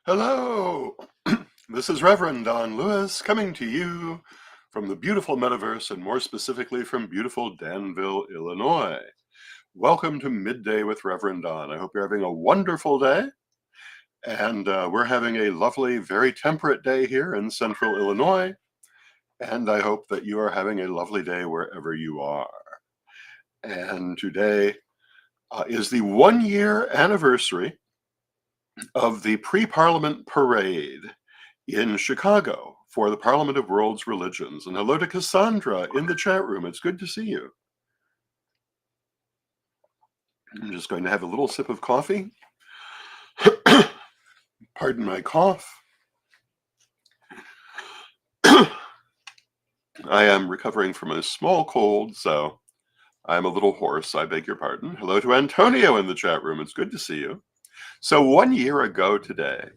Hello, this is Reverend Don Lewis coming to you from the beautiful metaverse and more specifically from beautiful Danville, Illinois. Welcome to Midday with Reverend Don. I hope you're having a wonderful day. And we're having a lovely, very temperate day here in central Illinois. And I hope that you are having a lovely day wherever you are. And today is the 1 year anniversary of the pre-Parliament parade in Chicago for the Parliament of World's Religions. And hello to Cassandra in the chat room. It's good to see you. I'm just going to have a little sip of coffee. Pardon my cough. I am recovering from a small cold, so I'm a little hoarse. I beg your pardon. Hello to Antonio in the chat room. It's good to see you. So 1 year ago today,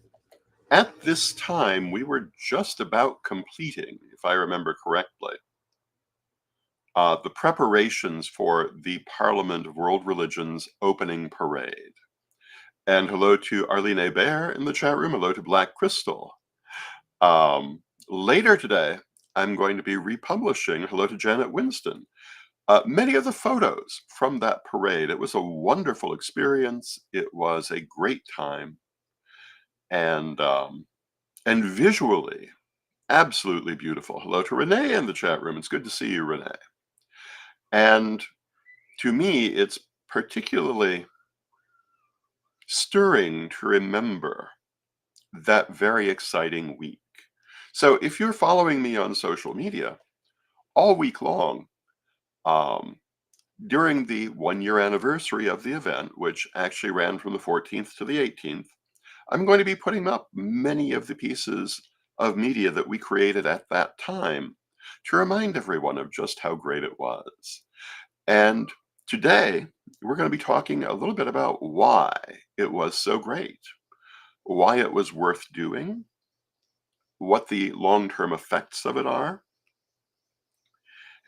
at this time, we were just about completing, if I remember correctly, the preparations for the Parliament of World Religions opening parade. And hello to Arlene Hebert in the chat room. Hello to Black Crystal. Later today, I'm going to be republishing, hello to Janet Winston, many of the photos from that parade. It was a wonderful experience. It was a great time. And visually, absolutely beautiful. Hello to Renee in the chat room. It's good to see you, Renee. And to me, it's particularly stirring to remember that very exciting week. So if you're following me on social media all week long, during the 1 year anniversary of the event, which actually ran from the 14th to the 18th, I'm going to be putting up many of the pieces of media that we created at that time to remind everyone of just how great it was. And today, we're going to be talking a little bit about why it was so great, why it was worth doing, what the long-term effects of it are,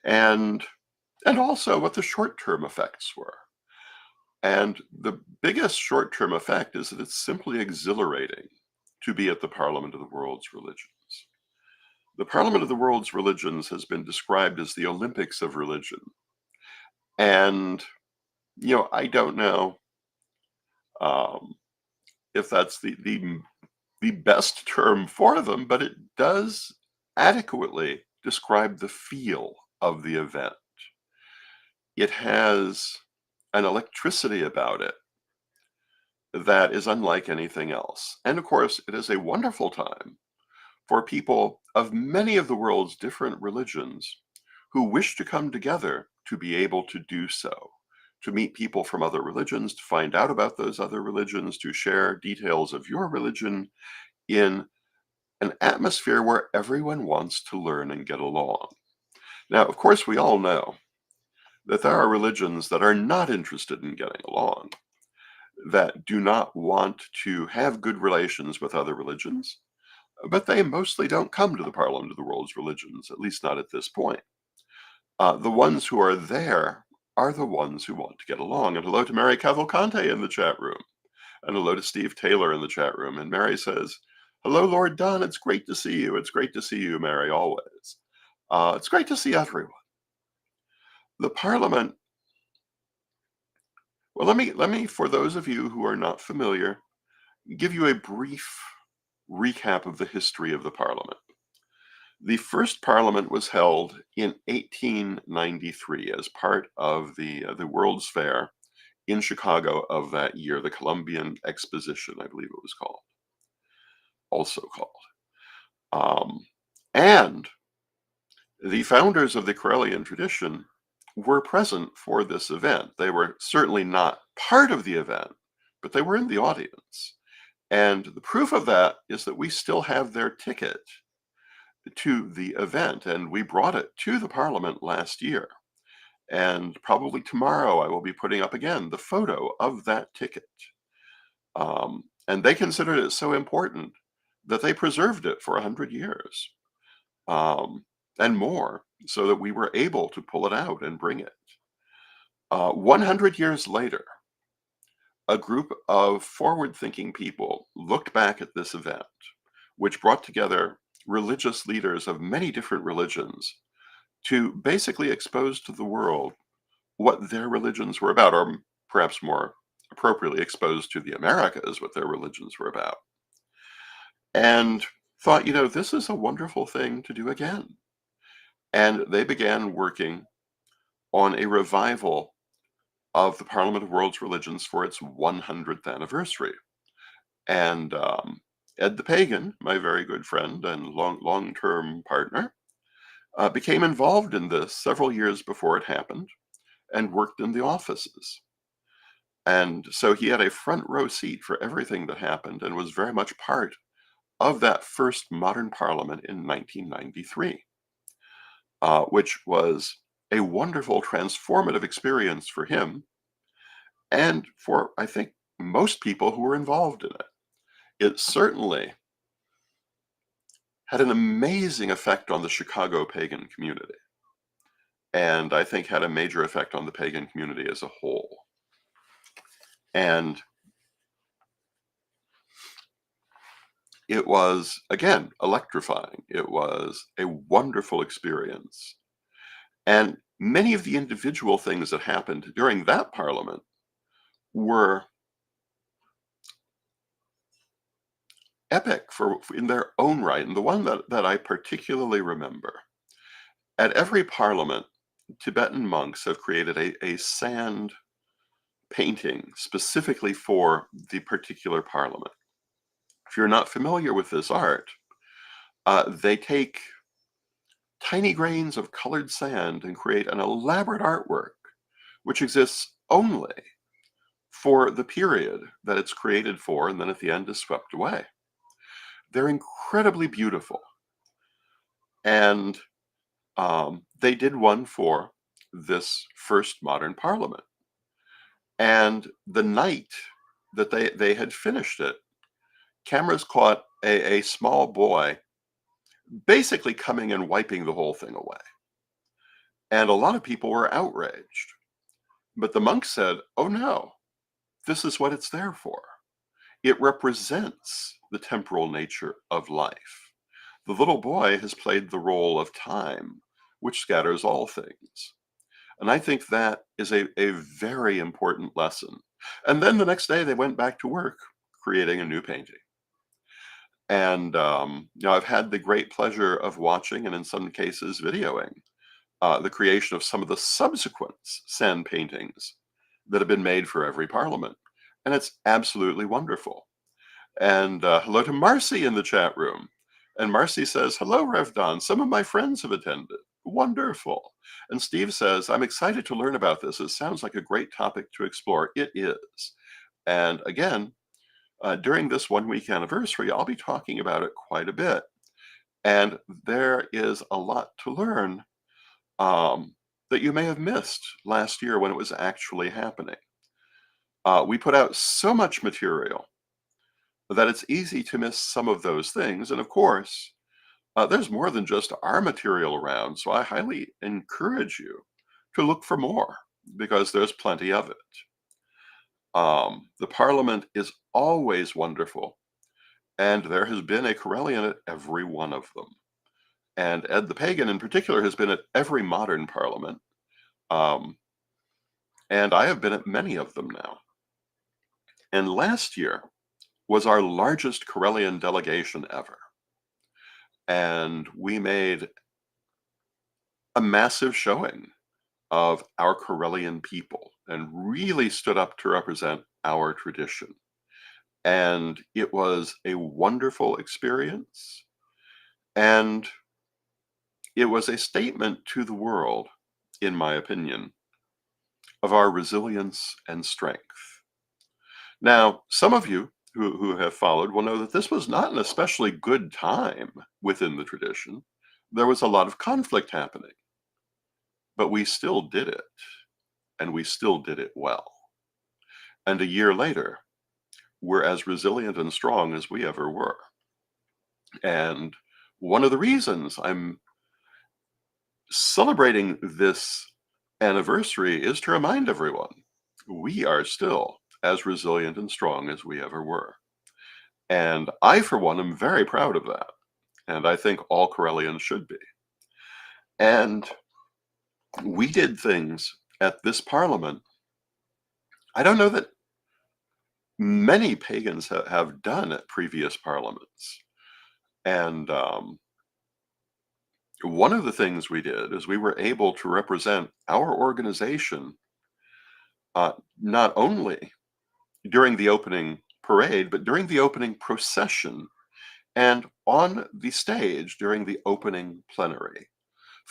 and also what the short-term effects were. And the biggest short-term effect is that it's simply exhilarating to be at the Parliament of the World's Religions. The Parliament of the World's Religions has been described as the Olympics of religion. And, I don't know if that's the best term for them, but it does adequately describe the feel of the event. It has an electricity about it that is unlike anything else. And of course, it is a wonderful time for people of many of the world's different religions who wish to come together to be able to do so, to meet people from other religions, to find out about those other religions, to share details of your religion in an atmosphere where everyone wants to learn and get along. Now, of course, we all know that there are religions that are not interested in getting along, that do not want to have good relations with other religions, but they mostly don't come to the Parliament of the World's Religions, at least not at this point. The ones who are there are the ones who want to get along. And hello to Mary Cavalcante in the chat room. And hello to Steve Taylor in the chat room. And Mary says, hello, Lord Don. It's great to see you. It's great to see you, Mary, always. It's great to see everyone. The Parliament, well, let me, for those of you who are not familiar, give you a brief recap of the history of the Parliament. The first Parliament was held in 1893 as part of the World's Fair in Chicago of that year, the Columbian Exposition, I believe it was also called. And the founders of the Correllian tradition were present for this event. They were certainly not part of the event, but they were in the audience. And the proof of that is that we still have their ticket to the event, and we brought it to the Parliament last year. And probably tomorrow I will be putting up again the photo of that ticket. And they considered it so important that they preserved it for 100 years and more, so that we were able to pull it out and bring it. 100 years later, a group of forward-thinking people looked back at this event, which brought together religious leaders of many different religions to basically expose to the world what their religions were about, or perhaps more appropriately expose to the Americas what their religions were about, and thought, this is a wonderful thing to do again. And they began working on a revival of the Parliament of World's Religions for its 100th anniversary. And Ed the Pagan, my very good friend and long-term partner, became involved in this several years before it happened and worked in the offices. And so he had a front row seat for everything that happened and was very much part of that first modern parliament in 1993, which was a wonderful transformative experience for him and for, I think, most people who were involved in it. It certainly had an amazing effect on the Chicago pagan community, and I think had a major effect on the pagan community as a whole. And it was, again, electrifying. It was a wonderful experience. And many of the individual things that happened during that parliament were epic in their own right. And the one that I particularly remember, at every parliament, Tibetan monks have created a sand painting specifically for the particular parliament. If you're not familiar with this art, they take tiny grains of colored sand and create an elaborate artwork which exists only for the period that it's created for, and then at the end is swept away. They're incredibly beautiful. And they did one for this first modern parliament. And the night that they had finished it, cameras caught a small boy basically coming and wiping the whole thing away. And a lot of people were outraged. But the monk said, "Oh no, this is what it's there for. It represents the temporal nature of life. The little boy has played the role of time, which scatters all things." And I think that is a very important lesson. And then the next day they went back to work creating a new painting. And I've had the great pleasure of watching, and in some cases videoing, the creation of some of the subsequent sand paintings that have been made for every parliament. And it's absolutely wonderful. And hello to Marcy in the chat room. And Marcy says, "Hello, Rev Don. Some of my friends have attended." Wonderful. And Steve says, "I'm excited to learn about this. It sounds like a great topic to explore." It is. And again, during this 1 week anniversary, I'll be talking about it quite a bit. And there is a lot to learn that you may have missed last year when it was actually happening. We put out so much material that it's easy to miss some of those things. And of course, there's more than just our material around, so I highly encourage you to look for more because there's plenty of it. The Parliament is always wonderful, and there has been a Corellian at every one of them. And Ed the Pagan in particular has been at every modern Parliament, and I have been at many of them now. And last year was our largest Corellian delegation ever. And we made a massive showing of our Corellian people and really stood up to represent our tradition. And it was a wonderful experience. And it was a statement to the world, in my opinion, of our resilience and strength. Now, some of you who have followed will know that this was not an especially good time within the tradition. There was a lot of conflict happening, but we still did it, and we still did it well. And a year later, we're as resilient and strong as we ever were. And one of the reasons I'm celebrating this anniversary is to remind everyone we are still as resilient and strong as we ever were. And I, for one, am very proud of that. And I think all Corellians should be. And we did things at this parliament I don't know that many pagans have done at previous parliaments. And one of the things we did is we were able to represent our organization not only during the opening parade, but during the opening procession and on the stage during the opening plenary.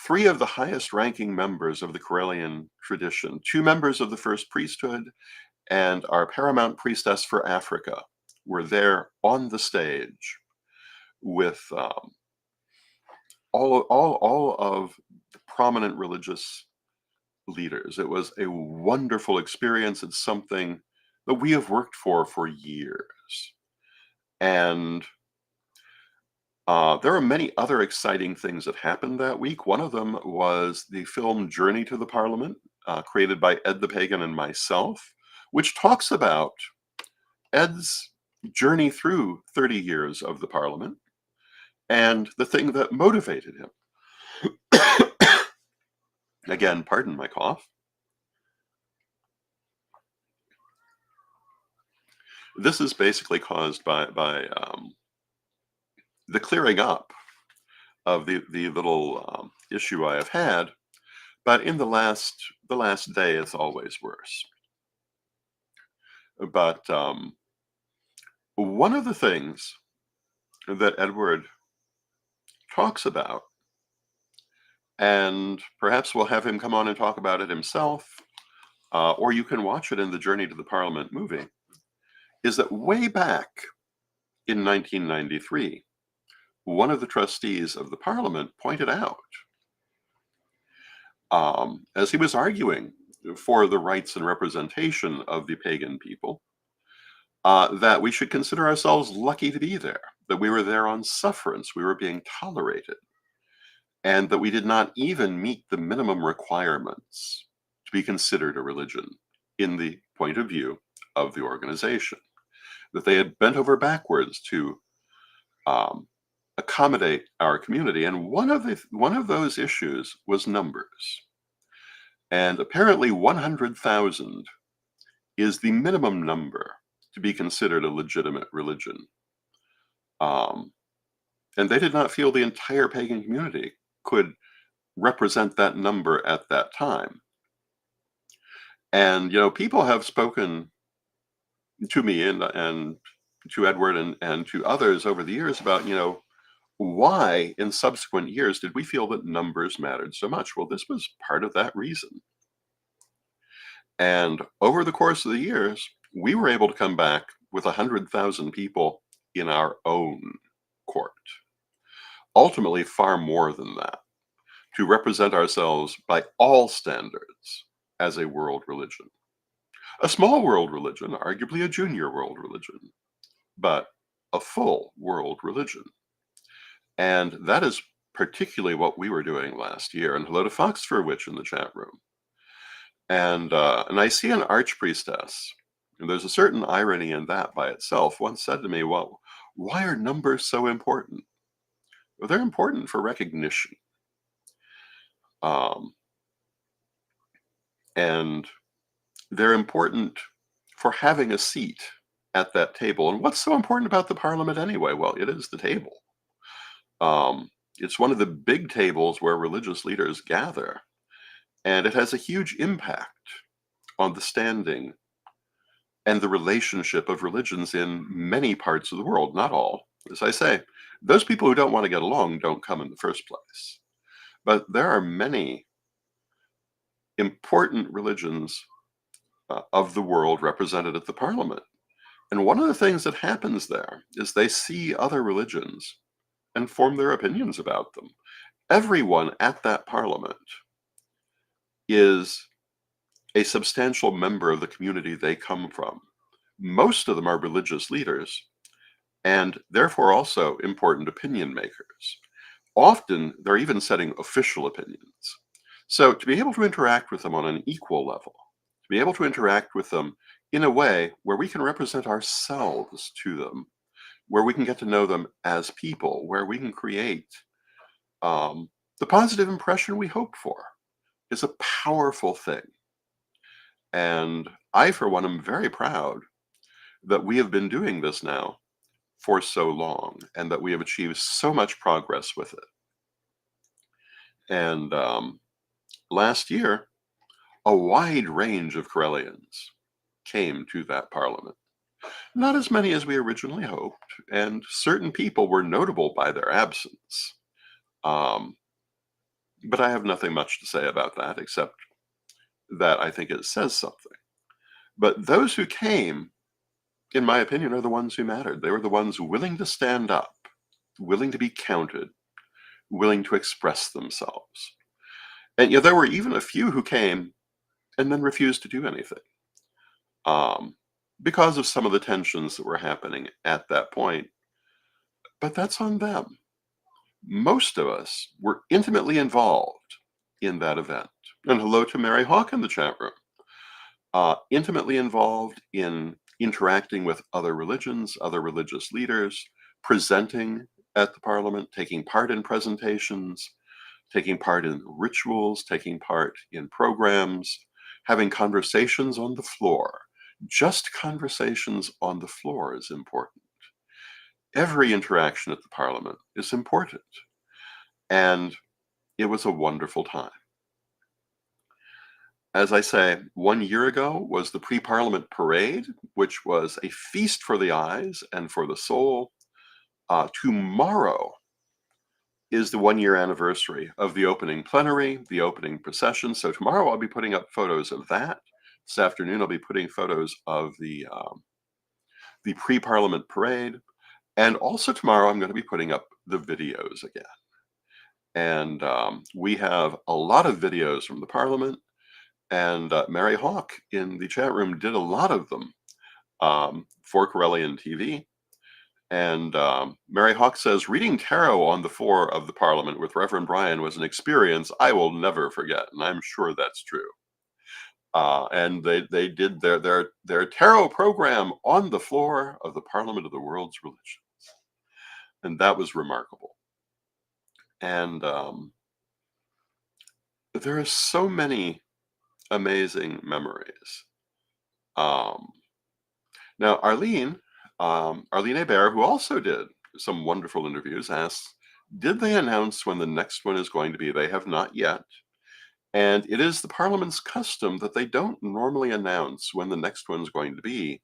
Three of the highest ranking members of the Corellian tradition, two members of the first priesthood, and our paramount priestess for Africa were there on the stage with all of the prominent religious leaders. It was a wonderful experience. It's something that we have worked for years. And there are many other exciting things that happened that week. One of them was the film Journey to the Parliament, created by Ed the Pagan and myself, which talks about Ed's journey through 30 years of the Parliament and the thing that motivated him. Again, pardon my cough. This is basically caused by the clearing up of the little issue I have had, but in the last day, it's always worse. But one of the things that Edward talks about, and perhaps we'll have him come on and talk about it himself, or you can watch it in the Journey to the Parliament movie, is that way back in 1993, one of the trustees of the Parliament pointed out, as he was arguing for the rights and representation of the pagan people, that we should consider ourselves lucky to be there, that we were there on sufferance, we were being tolerated, and that we did not even meet the minimum requirements to be considered a religion in the point of view of the organization, that they had bent over backwards to accommodate our community. And one of those issues was numbers. And apparently 100,000 is the minimum number to be considered a legitimate religion. And they did not feel the entire pagan community could represent that number at that time. And, people have spoken to me and to Edward and to others over the years about, why in subsequent years did we feel that numbers mattered so much? Well, this was part of that reason. And over the course of the years, we were able to come back with 100,000 people in our own court. Ultimately, far more than that, to represent ourselves by all standards as a world religion. A small world religion, arguably a junior world religion, but a full world religion. And that is particularly what we were doing last year. And hello to Fox for Witch in the chat room. And I see an archpriestess, and there's a certain irony in that by itself, once said to me, well, why are numbers so important? Well, they're important for recognition. And they're important for having a seat at that table. And what's so important about the Parliament anyway? Well, it is the table. It's one of the big tables where religious leaders gather, and it has a huge impact on the standing and the relationship of religions in many parts of the world, not all. As I say, those people who don't want to get along don't come in the first place. But there are many important religions of the world represented at the Parliament. And one of the things that happens there is they see other religions and form their opinions about them. Everyone at that Parliament is a substantial member of the community they come from. Most of them are religious leaders and therefore also important opinion makers. Often they're even setting official opinions. So to be able to interact with them on an equal level, to be able to interact with them in a way where we can represent ourselves to them, where we can get to know them as people, where we can create um, the positive impression we hope for, is a powerful thing. And I, for one, am very proud that we have been doing this now for so long and that we have achieved so much progress with it. And last year, a wide range of Corellians came to that parliament. Not as many as we originally hoped, and certain people were notable by their absence. Um, but I have nothing much to say about that except that I think it says something. But those who came, in my opinion, are the ones who mattered. They were the ones willing to stand up, willing to be counted, willing to express themselves. And there were even a few who came and then refused to do anything um, because of some of the tensions that were happening at that point. But that's on them. Most of us were intimately involved in that event. And hello to Mary Hawk in the chat room. Intimately involved in interacting with other religions, other religious leaders, presenting at the parliament, taking part in presentations, taking part in rituals, taking part in programs, having conversations on the floor. Just conversations on the floor is important. Every interaction at the parliament is important. And it was a wonderful time. As I say, 1 year ago was the pre-parliament parade, which was a feast for the eyes and for the soul. Tomorrow is the 1 year anniversary of the opening plenary, the opening procession. So tomorrow I'll be putting up photos of that. This afternoon I'll be putting photos of the pre-parliament parade, and also tomorrow I'm going to be putting up the videos again. And we have a lot of videos from the parliament, and Mary Hawk in the chat room did a lot of them for Corellian TV. And Mary Hawk says, reading tarot on the floor of the Parliament with Reverend Brian was an experience I will never forget, and I'm sure that's true. And they did their tarot program on the floor of the Parliament of the World's Religions, and that was remarkable. And there are so many amazing memories. Um, Now, Arlene Hebert, who also did some wonderful interviews, asks, did they announce when the next one is going to be? They have not yet. And it is the Parliament's custom that they don't normally announce when the next one's going to be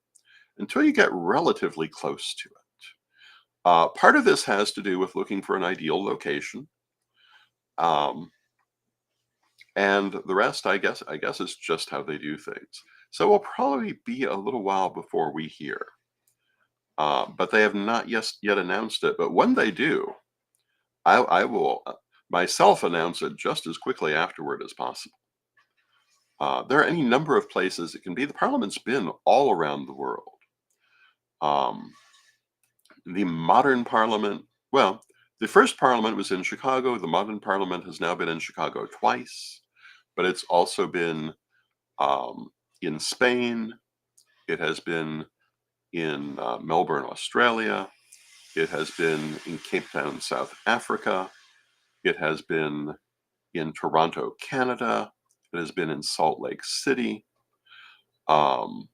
until you get relatively close to it. Part of this has to do with looking for an ideal location. Um, and the rest, I guess is just how they do things. So it'll probably be a little while before we hear. But they have not yet announced it. But when they do, I will myself announce it just as quickly afterward as possible. There are any number of places it can be. The Parliament's been all around the world. Um, the modern Parliament, well, the first Parliament was in Chicago. The modern Parliament has now been in Chicago twice, but it's also been in Spain. It has been in Melbourne, Australia. It has been in Cape Town, South Africa. It has been in Toronto, Canada. It has been in Salt Lake City. Um,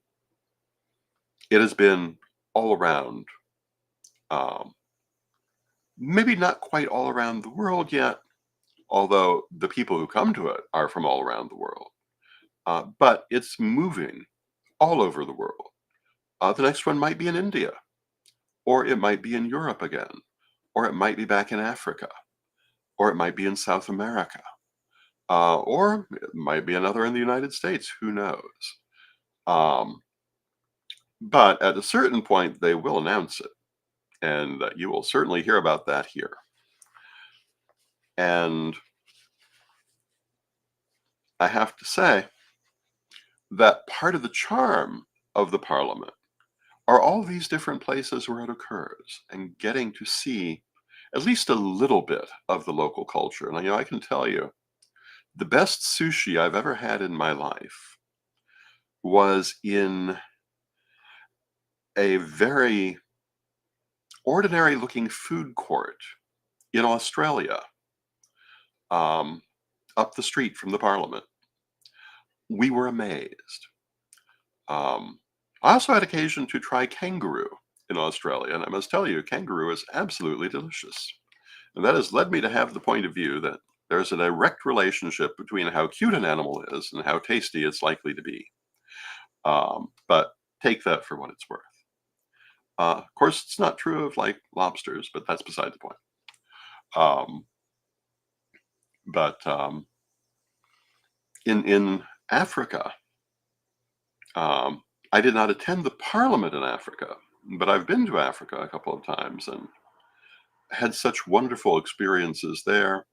it has been all around. Um, Maybe not quite all around the world yet, although the people who come to it are from all around the world. But it's moving all over the world. The next one might be in India, or it might be in Europe again, or it might be back in Africa, or it might be in South America. Or it might be another in the United States, who knows? Um, but at a certain point, they will announce it, and you will certainly hear about that here. And I have to say that part of the charm of the Parliament are all these different places where it occurs and getting to see at least a little bit of the local culture. And I can tell you, the best sushi I've ever had in my life was in a very ordinary looking food court in Australia, um, up the street from the Parliament. We were amazed. Um, I also had occasion to try kangaroo in Australia, and I must tell you, kangaroo is absolutely delicious. And that has led me to have the point of view that there's a direct relationship between how cute an animal is and how tasty it's likely to be. But take that for what it's worth. Of course, it's not true of like lobsters, but that's beside the point. Um, but in Africa, um, I did not attend the parliament in Africa, but I've been to Africa a couple of times and had such wonderful experiences there.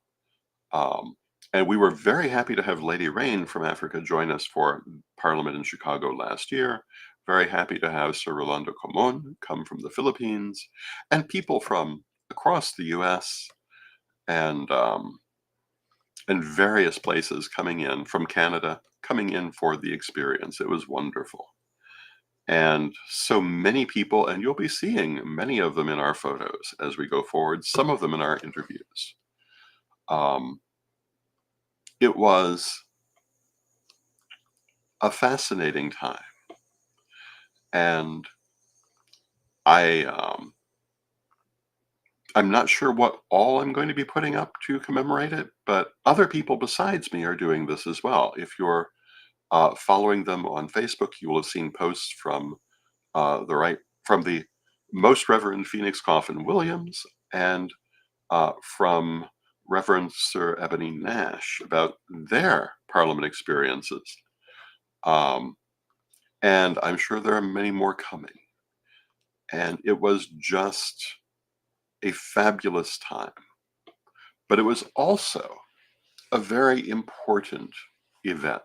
Um, and we were very happy to have Lady Rain from Africa join us for Parliament in Chicago last year. Very happy to have Sir Rolando Comon come from the Philippines, and people from across the U.S. and and various places coming in from Canada, coming in for the experience. It was wonderful. And so many people, and you'll be seeing many of them in our photos as we go forward, some of them in our interviews. Um, it was a fascinating time. And I, I'm not sure what all I'm going to be putting up to commemorate it, but other people besides me are doing this as well. If you're following them on Facebook, you will have seen posts from from the Most Reverend Phoenix Coffin Williams and from Reverend Sir Ebony Nash about their Parliament experiences. Um, and I'm sure there are many more coming. And it was just a fabulous time. But it was also a very important event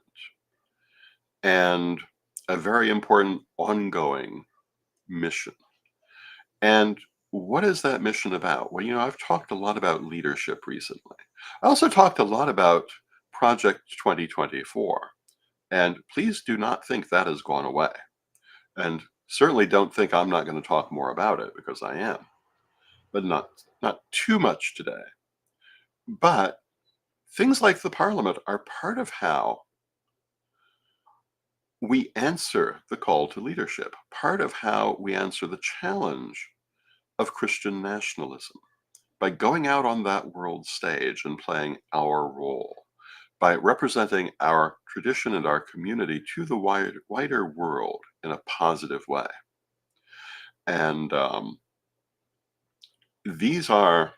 and a very important ongoing mission. And what is that mission about? Well, I've talked a lot about leadership recently. I also talked a lot about Project 2024. And please do not think that has gone away. And certainly don't think I'm not going to talk more about it, because I am, but not too much today. But things like the Parliament are part of how we answer the call to leadership, part of how we answer the challenge of Christian nationalism, by going out on that world stage and playing our role, by representing our tradition and our community to the wider world in a positive way. And these are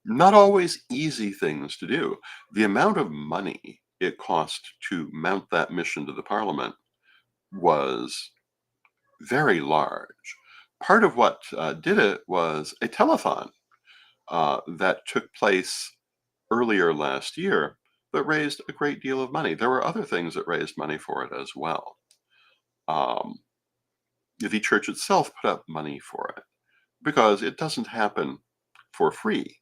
not always easy things to do. The amount of money it cost to mount that mission to the Parliament was very large. Part of what did it was a telethon that took place earlier last year that raised a great deal of money. There were other things that raised money for it as well. Um, the church itself put up money for it because it doesn't happen for free,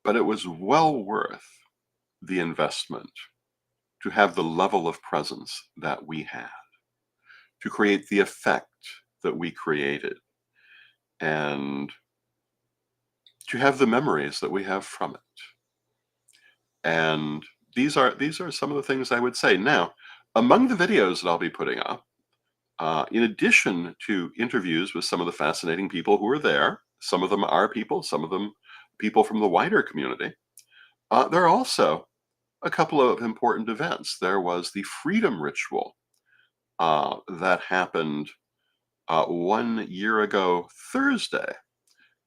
but it was well worth the investment to have the level of presence that we had, to create the effect that we created, and to have the memories that we have from it. And these are some of the things I would say. Now, among the videos that I'll be putting up, in addition to interviews with some of the fascinating people who are there, some of them are people, some of them people from the wider community, there are also a couple of important events. There was the Freedom Ritual that happened 1 year ago Thursday.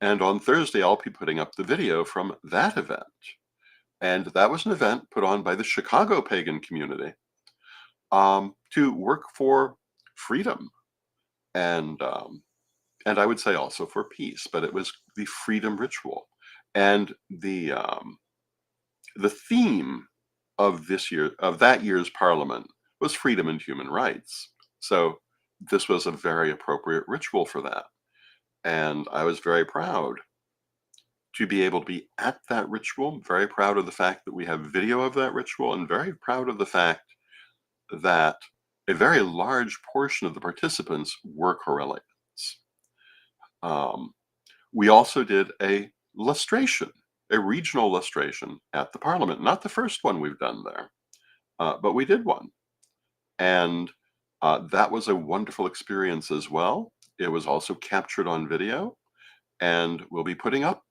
And on Thursday, I'll be putting up the video from that event. And that was an event put on by the Chicago pagan community to work for freedom and I would say also for peace. But it was the Freedom Ritual, and the theme of that year's Parliament was freedom and human rights. So this was a very appropriate ritual for that, and I was very proud to be able to be at that ritual. Very proud of the fact that we have video of that ritual, and very proud of the fact that a very large portion of the participants were Corellians. Um, we also did a lustration, a regional lustration at the Parliament. Not the first one we've done there, but we did one. And that was a wonderful experience as well. It was also captured on video, and we'll be putting up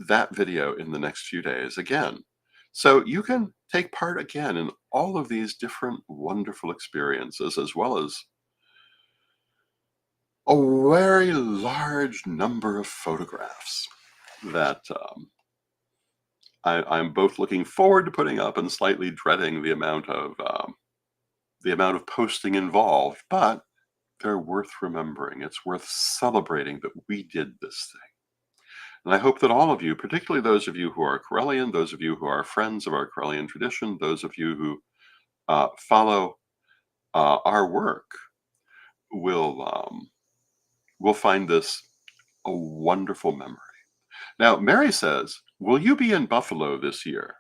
that video in the next few days again. So you can take part again in all of these different wonderful experiences, as well as a very large number of photographs that I'm both looking forward to putting up and slightly dreading the amount of posting involved, but they're worth remembering. It's worth celebrating that we did this thing. And I hope that all of you, particularly those of you who are Corellian, those of you who are friends of our Corellian tradition, those of you who follow our work, will find this a wonderful memory. Now, Mary says, will you be in Buffalo this year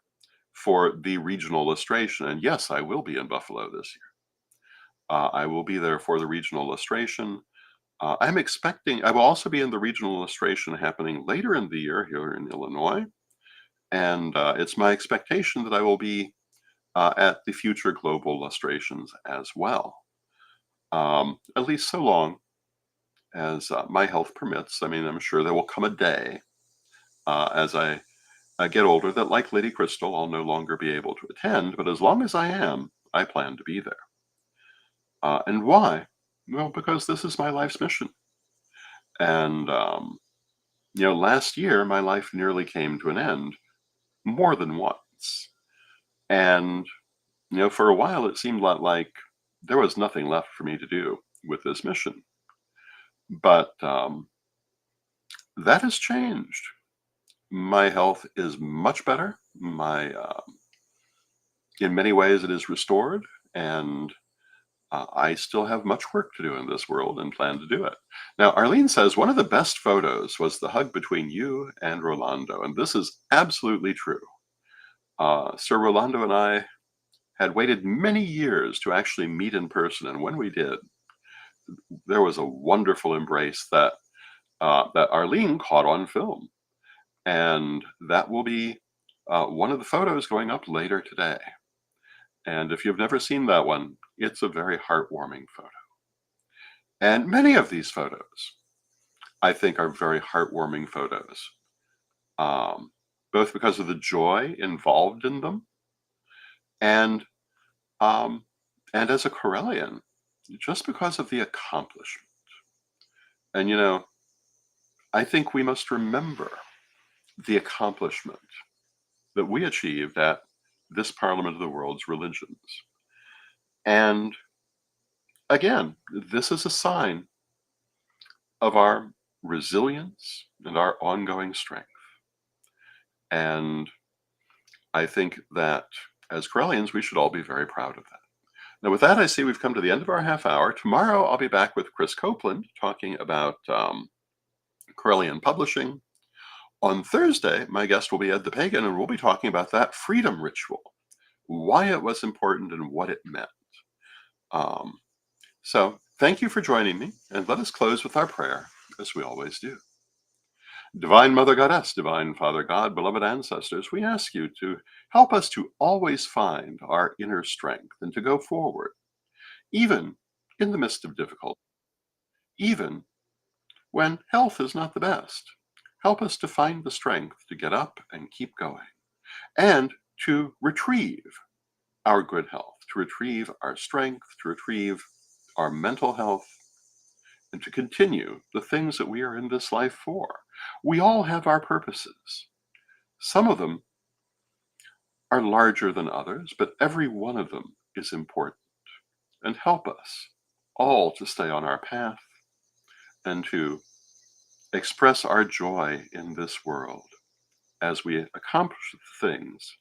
for the regional illustration? And yes, I will be in Buffalo this year. I will be there for the regional illustration. I'm expecting, I will also be in the regional illustration happening later in the year here in Illinois. And it's my expectation that I will be at the future global illustrations as well. At least so long as my health permits. I mean, I'm sure there will come a day as I get older that, like Lady Crystal, I'll no longer be able to attend. But as long as I am, I plan to be there. And why? Well, because this is my life's mission. And, last year, my life nearly came to an end more than once. And, for a while, it seemed like there was nothing left for me to do with this mission. But that has changed. My health is much better. In many ways, it is restored. And I still have much work to do in this world and plan to do it. Now, Arlene says one of the best photos was the hug between you and Rolando, and this is absolutely true. Sir Rolando and I had waited many years to actually meet in person, and when we did, there was a wonderful embrace that Arlene caught on film, and that will be one of the photos going up later today. And if you've never seen that one, it's a very heartwarming photo. And many of these photos, I think, are very heartwarming photos, both because of the joy involved in them, and as a Corellian, just because of the accomplishment. And I think we must remember the accomplishment that we achieved at this Parliament of the World's Religions. And again, this is a sign of our resilience and our ongoing strength. And I think that as Corellians, we should all be very proud of that. Now, with that, I see we've come to the end of our half hour. Tomorrow, I'll be back with Chris Copeland talking about Corellian publishing. On Thursday, my guest will be Ed the Pagan, and we'll be talking about that freedom ritual, why it was important and what it meant. So thank you for joining me, and let us close with our prayer, as we always do. Divine Mother Goddess, Divine Father God, beloved ancestors, we ask you to help us to always find our inner strength and to go forward, even in the midst of difficulty, even when health is not the best. Help us to find the strength to get up and keep going, and to retrieve our good health, to retrieve our strength, to retrieve our mental health, and to continue the things that we are in this life for. We all have our purposes. Some of them are larger than others, but every one of them is important. And help us all to stay on our path and to express our joy in this world as we accomplish the things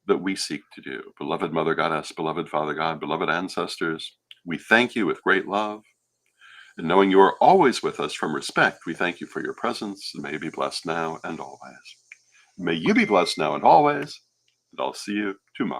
that we seek to do. Beloved Mother Goddess, beloved Father God, beloved ancestors, we thank you with great love. And knowing you are always with us from respect, we thank you for your presence, and may you be blessed now and always. May you be blessed now and always, and I'll see you tomorrow.